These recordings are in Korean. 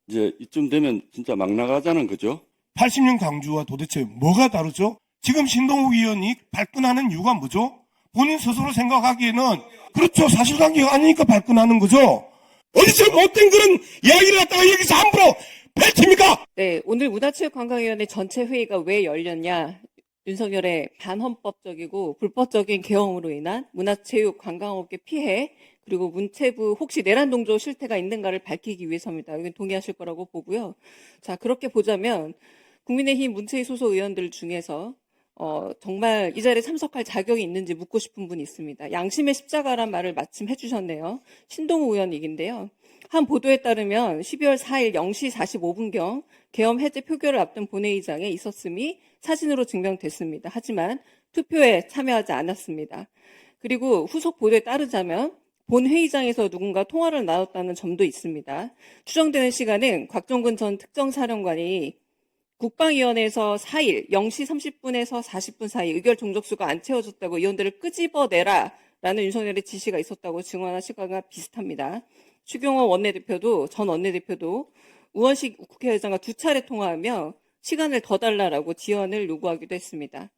이제 이쯤 되면 진짜 막 나가자는 거죠. 80년 강주와 도대체 뭐가 다르죠? 지금 신동욱 의원이 발끈하는 이유가 뭐죠? 본인 스스로 생각하기에는 그렇죠. 사실관계가 아니니까 발끈하는 거죠. 어디서 못된 그런 이야기를 갖다가 여기서 함부로 펼칩니까? 네, 오늘 문화체육관광위원회 전체 회의가 왜 열렸냐? 윤석열의 반헌법적이고 불법적인 개헌으로 인한 문화체육 관광업계 피해, 그리고 문체부 혹시 내란 동조 실태가 있는가를 밝히기 위해서입니다. 이건 동의하실 거라고 보고요. 자, 그렇게 보자면 국민의힘 문체위 소속 의원들 중에서 정말 이 자리에 참석할 자격이 있는지 묻고 싶은 분이 있습니다. 양심의 십자가란 말을 마침 해주셨네요. 신동우 의원 얘기인데요. 한 보도에 따르면 12월 4일 0시 45분경 계엄 해제 표결을 앞둔 본회의장에 있었음이 사진으로 증명됐습니다. 하지만 투표에 참여하지 않았습니다. 그리고 후속 보도에 따르자면 본회의장에서 누군가 통화를 나눴다는 점도 있습니다. 추정되는 시간은 곽종근 전 특정사령관이 국방위원회에서 4일 0시 30분에서 40분 사이 의결 종족수가 안 채워졌다고 의원들을 끄집어내라 라는 윤석열의 지시가 있었다고 증언한 시각과 비슷합니다. 추경호 원내대표도 전 원내대표도 우원식 국회의장과 2차례 통화하며 시간을 더 달라라고 지연을 요구하기도 했습니다.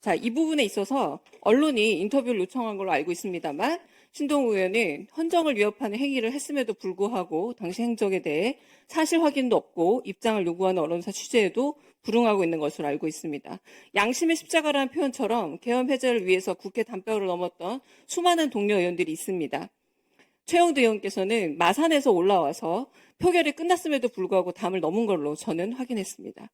자, 이 부분에 있어서 언론이 인터뷰를 요청한 걸로 알고 있습니다만 신동우 의원은 헌정을 위협하는 행위를 했음에도 불구하고 당시 행적에 대해 사실 확인도 없고 입장을 요구하는 언론사 취재에도 불응하고 있는 것으로 알고 있습니다. 양심의 십자가라는 표현처럼 계엄 해제를 위해서 국회 담벼를 넘었던 수많은 동료 의원들이 있습니다. 최영두 의원께서는 마산에서 올라와서 표결이 끝났음에도 불구하고 담을 넘은 걸로 저는 확인했습니다.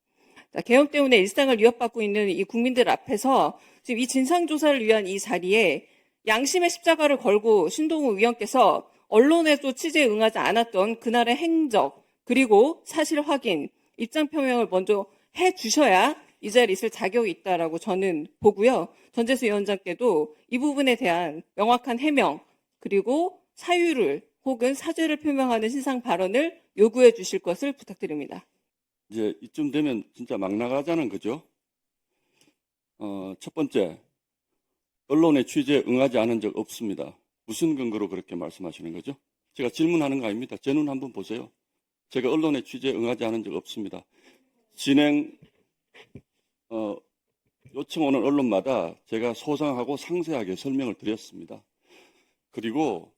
자, 계엄 때문에 일상을 위협받고 있는 이 국민들 앞에서 지금 이 진상조사를 위한 이 자리에 양심의 십자가를 걸고 신동우 의원께서 언론에도 취재에 응하지 않았던 그날의 행적, 그리고 사실 확인, 입장 표명을 먼저 해 주셔야 이 자리에 있을 자격이 있다라고 저는 보고요. 전재수 위원장께도 이 부분에 대한 명확한 해명, 그리고 사유를 혹은 사죄를 표명하는 신상 발언을 요구해 주실 것을 부탁드립니다. 이제 이쯤 되면 진짜 막 나가자는 거죠. 첫 번째, 언론의 취재에 응하지 않은 적 없습니다. 무슨 근거로 그렇게 말씀하시는 거죠? 제가 질문하는 거 아닙니다. 제 눈 한번 보세요. 제가 언론의 취재에 응하지 않은 적 없습니다. 진행 요청 오는 언론마다 제가 소상하고 상세하게 설명을 드렸습니다. 그리고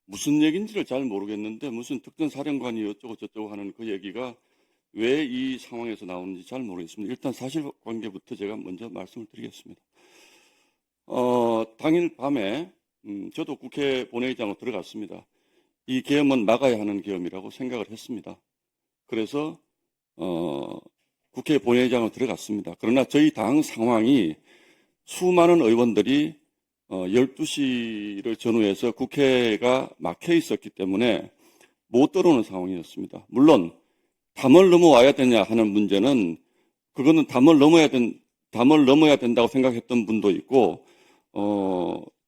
무슨 얘기인지를 잘 모르겠는데 무슨 특정 사령관이 어쩌고 저쩌고 하는 그 얘기가 왜 이 상황에서 나오는지 잘 모르겠습니다. 일단 사실관계부터 제가 먼저 말씀을 드리겠습니다. 당일 밤에 저도 국회 본회의장으로 들어갔습니다. 이 계엄은 막아야 하는 계엄이라고 생각을 했습니다. 그래서 국회 본회의장으로 들어갔습니다. 그러나 저희 당 상황이 수많은 의원들이 12시를 전후해서 국회가 막혀 있었기 때문에 못 들어오는 상황이었습니다. 물론 담을 넘어와야 되냐 하는 문제는 그거는 담을 넘어야 된다고 생각했던 분도 있고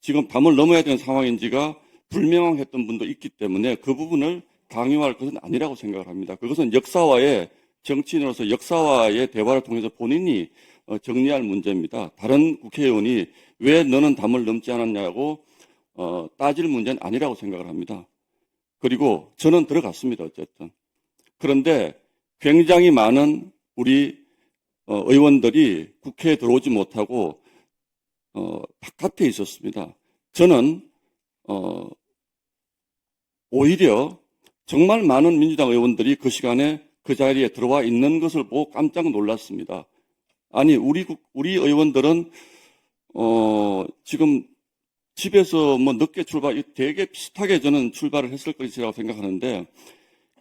지금 담을 넘어야 되는 상황인지가 불명확했던 분도 있기 때문에 그 부분을 강요할 것은 아니라고 생각을 합니다. 그것은 역사와의 정치인으로서 역사와의 대화를 통해서 본인이 정리할 문제입니다. 다른 국회의원이 왜 너는 담을 넘지 않았냐고 따질 문제는 아니라고 생각을 합니다. 그리고 저는 들어갔습니다. 어쨌든. 그런데 굉장히 많은 우리 의원들이 국회에 들어오지 못하고 바깥에 있었습니다. 저는 오히려 정말 많은 민주당 의원들이 그 시간에 그 자리에 들어와 있는 것을 보고 깜짝 놀랐습니다. 아니 우리 의원들은 지금 집에서 뭐 늦게 되게 비슷하게 저는 출발을 했을 것이라고 생각하는데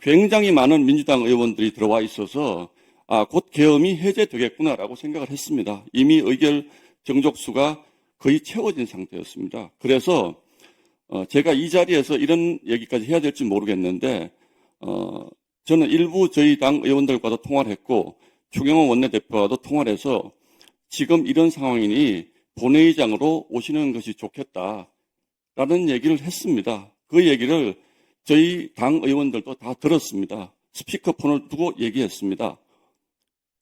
굉장히 많은 민주당 의원들이 들어와 있어서 곧 계엄이 해제되겠구나라고 생각을 했습니다. 이미 의결 정족수가 거의 채워진 상태였습니다. 그래서 제가 이 자리에서 이런 얘기까지 해야 될지 모르겠는데 저는 일부 저희 당 의원들과도 통화를 했고 추경호 원내대표와도 통화를 해서 지금 이런 상황이니 본회의장으로 오시는 것이 좋겠다라는 얘기를 했습니다. 그 얘기를 저희 당 의원들도 다 들었습니다. 스피커폰을 두고 얘기했습니다.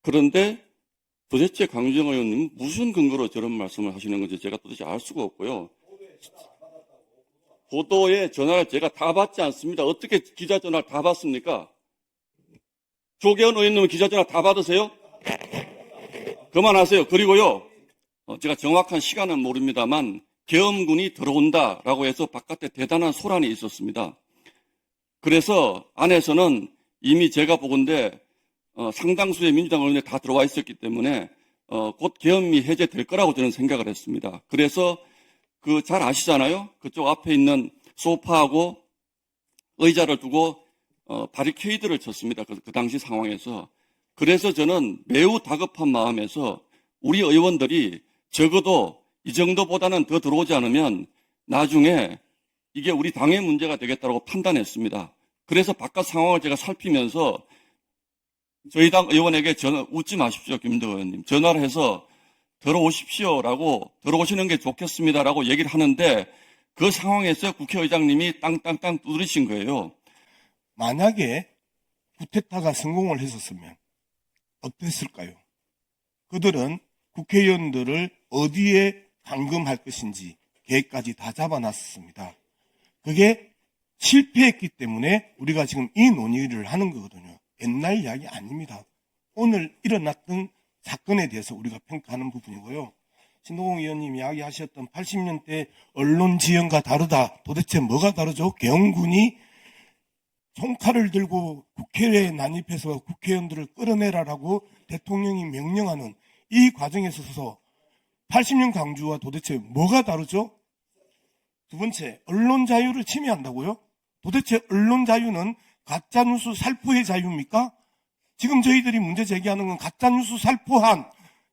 그런데 도대체 강주정 의원님은 무슨 근거로 저런 말씀을 하시는 건지 제가 도대체 알 수가 없고요. 보도에 전화를 제가 다 받지 않습니다. 어떻게 기자 전화를 다 받습니까? 조계현 의원님은 기자 전화 다 받으세요? 그만하세요. 그리고요, 제가 정확한 시간은 모릅니다만 계엄군이 들어온다라고 해서 바깥에 대단한 소란이 있었습니다. 그래서 안에서는 이미 제가 보건대 상당수의 민주당 의원이 다 들어와 있었기 때문에 곧 계엄이 해제될 거라고 저는 생각을 했습니다. 그래서 그 잘 아시잖아요. 그쪽 앞에 있는 소파하고 의자를 두고 바리케이드를 쳤습니다. 그 당시 상황에서. 그래서 저는 매우 다급한 마음에서 우리 의원들이 적어도 이 정도보다는 더 들어오지 않으면 나중에 이게 우리 당의 문제가 되겠다고 판단했습니다. 그래서 바깥 상황을 제가 살피면서 저희 당 의원에게 웃지 마십시오, 김대 의원님. 전화를 해서 들어오십시오라고, 들어오시는 게 좋겠습니다라고 얘기를 하는데 그 상황에서 국회의장님이 땅땅땅 두드리신 거예요. 만약에 쿠데타가 성공을 했었으면 어땠을까요? 그들은 국회의원들을 어디에 감금할 것인지 계획까지 다 잡아놨습니다. 그게 실패했기 때문에 우리가 지금 이 논의를 하는 거거든요. 옛날 이야기 아닙니다. 오늘 일어났던 사건에 대해서 우리가 평가하는 부분이고요. 신동욱 의원님 이야기하셨던 80년대 언론 지형과 다르다. 도대체 뭐가 다르죠? 계엄군이 총칼을 들고 국회에 난입해서 국회의원들을 끌어내라라고 대통령이 명령하는 이 과정에 있어서 80년 강주와 도대체 뭐가 다르죠? 두 번째, 언론 자유를 침해한다고요? 도대체 언론 자유는 가짜뉴스 살포의 자유입니까? 지금 저희들이 문제 제기하는 건 가짜뉴스 살포한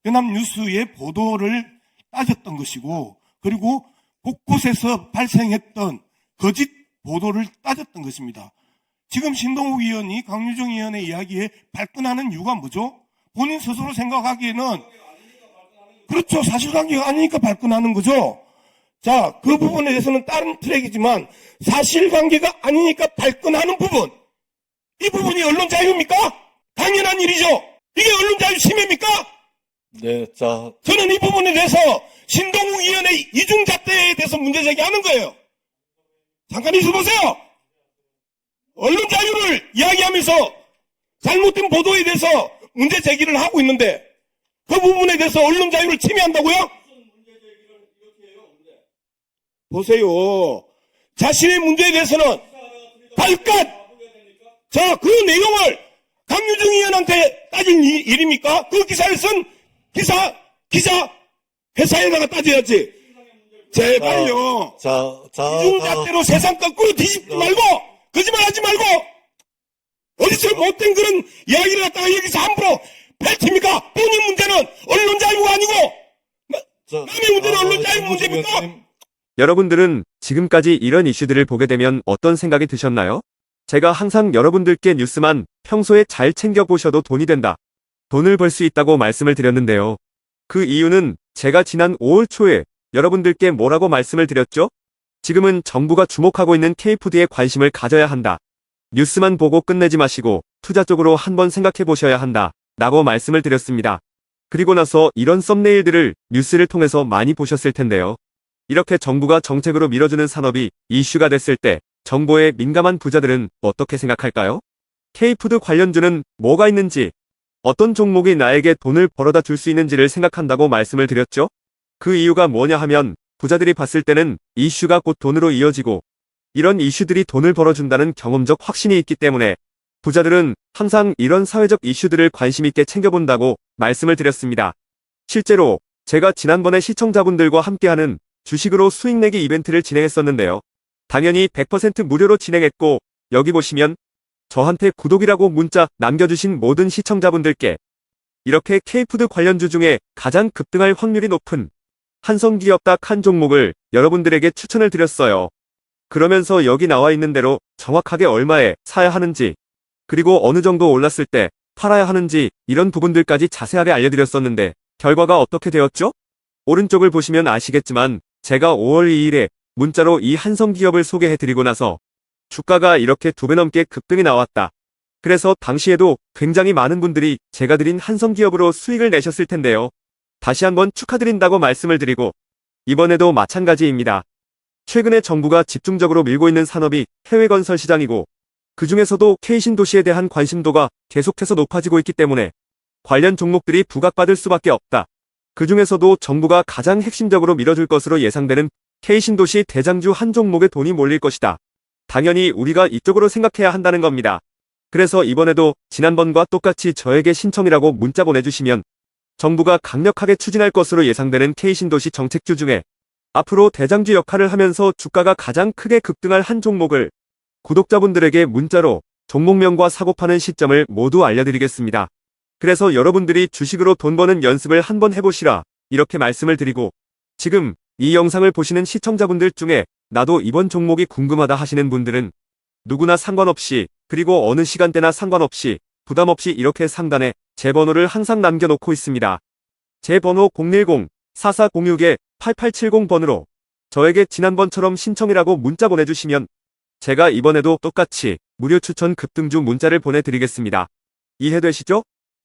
연합뉴스의 보도를 따졌던 것이고, 그리고 곳곳에서 발생했던 거짓 보도를 따졌던 것입니다. 지금 신동욱 의원이 강유정 의원의 이야기에 발끈하는 이유가 뭐죠? 본인 스스로 생각하기에는 그렇죠. 사실관계가 아니니까 발끈하는 거죠. 자, 그 부분에 대해서는 다른 트랙이지만 사실관계가 아니니까 발끈하는 부분, 이 부분이 언론 자유입니까? 당연한 일이죠. 이게 언론 자유 침해입니까? 네, 자, 저는 이 부분에 대해서 신동욱 의원의 이중잣대에 대해서 문제 제기하는 거예요. 잠깐 있어보세요. 언론 자유를 이야기하면서 잘못된 보도에 대해서 문제 제기를 하고 있는데 그 부분에 대해서 언론 자유를 침해한다고요? 보세요. 자신의 문제에 대해서는 발끈! 자, 그 내용을 강유정 의원한테 따질 일입니까? 그 기사를 쓴 기자 회사에다가 따져야지. 제발요. 이중잣대로 세상 거꾸로 뒤집지 말고 거짓말하지 말고 어디서 못된 그런 이야기를 갖다가 여기서 함부로 펼칩니까? 본인 문제는 언론 자유가 아니고 남의 문제는 언론 자유 문제입니까? 여러분들은 지금까지 이런 이슈들을 보게 되면 어떤 생각이 드셨나요? 제가 항상 여러분들께 뉴스만 평소에 잘 챙겨보셔도 돈이 된다. 돈을 벌 수 있다고 말씀을 드렸는데요. 그 이유는 제가 지난 5월 초에 여러분들께 뭐라고 말씀을 드렸죠? 지금은 정부가 주목하고 있는 K푸드에 관심을 가져야 한다. 뉴스만 보고 끝내지 마시고 투자 쪽으로 한번 생각해 보셔야 한다. 라고 말씀을 드렸습니다. 그리고 나서 이런 썸네일들을 뉴스를 통해서 많이 보셨을 텐데요. 이렇게 정부가 정책으로 밀어주는 산업이 이슈가 됐을 때 정보에 민감한 부자들은 어떻게 생각할까요? K푸드 관련주는 뭐가 있는지, 어떤 종목이 나에게 돈을 벌어다 줄 수 있는지를 생각한다고 말씀을 드렸죠? 그 이유가 뭐냐 하면 부자들이 봤을 때는 이슈가 곧 돈으로 이어지고 이런 이슈들이 돈을 벌어준다는 경험적 확신이 있기 때문에 부자들은 항상 이런 사회적 이슈들을 관심 있게 챙겨본다고 말씀을 드렸습니다. 실제로 제가 지난번에 시청자분들과 함께하는 주식으로 수익 내기 이벤트를 진행했었는데요. 당연히 100% 무료로 진행했고 여기 보시면 저한테 구독이라고 문자 남겨주신 모든 시청자분들께 이렇게 K푸드 관련주 중에 가장 급등할 확률이 높은 한성기업 딱 한 종목을 여러분들에게 추천을 드렸어요. 그러면서 여기 나와 있는 대로 정확하게 얼마에 사야 하는지, 그리고 어느 정도 올랐을 때 팔아야 하는지 이런 부분들까지 자세하게 알려드렸었는데 결과가 어떻게 되었죠? 오른쪽을 보시면 아시겠지만 제가 5월 2일에 문자로 이 한성기업을 소개해드리고 나서 주가가 이렇게 2배 넘게 급등이 나왔다. 그래서 당시에도 굉장히 많은 분들이 제가 드린 한성기업으로 수익을 내셨을 텐데요. 다시 한번 축하드린다고 말씀을 드리고 이번에도 마찬가지입니다. 최근에 정부가 집중적으로 밀고 있는 산업이 해외 건설 시장이고 그 중에서도 K신도시에 대한 관심도가 계속해서 높아지고 있기 때문에 관련 종목들이 부각받을 수밖에 없다. 그 중에서도 정부가 가장 핵심적으로 밀어줄 것으로 예상되는 K신도시 대장주 한 종목에 돈이 몰릴 것이다. 당연히 우리가 이쪽으로 생각해야 한다는 겁니다. 그래서 이번에도 지난번과 똑같이 저에게 신청이라고 문자 보내주시면 정부가 강력하게 추진할 것으로 예상되는 K신도시 정책주 중에 앞으로 대장주 역할을 하면서 주가가 가장 크게 급등할 한 종목을 구독자분들에게 문자로 종목명과 사고 파는 시점을 모두 알려드리겠습니다. 그래서 여러분들이 주식으로 돈 버는 연습을 한번 해보시라 이렇게 말씀을 드리고 지금 이 영상을 보시는 시청자분들 중에 나도 이번 종목이 궁금하다 하시는 분들은 누구나 상관없이 그리고 어느 시간대나 상관없이 부담없이 이렇게 상단에 제 번호를 항상 남겨놓고 있습니다. 제 번호 010-4406-8870번으로 저에게 지난번처럼 신청이라고 문자 보내주시면 제가 이번에도 똑같이 무료 추천 급등주 문자를 보내드리겠습니다. 이해되시죠?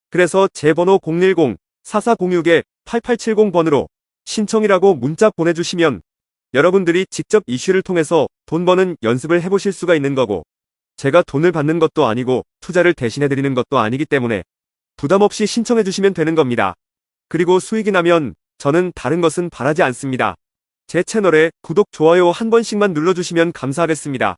그래서 제 번호 010-4406-8870번으로 신청이라고 문자 보내주시면 여러분들이 직접 이슈를 통해서 돈 버는 연습을 해보실 수가 있는 거고 제가 돈을 받는 것도 아니고 투자를 대신해드리는 것도 아니기 때문에 부담없이 신청해주시면 되는 겁니다. 그리고 수익이 나면 저는 다른 것은 바라지 않습니다. 제 채널에 구독, 좋아요 한 번씩만 눌러주시면 감사하겠습니다.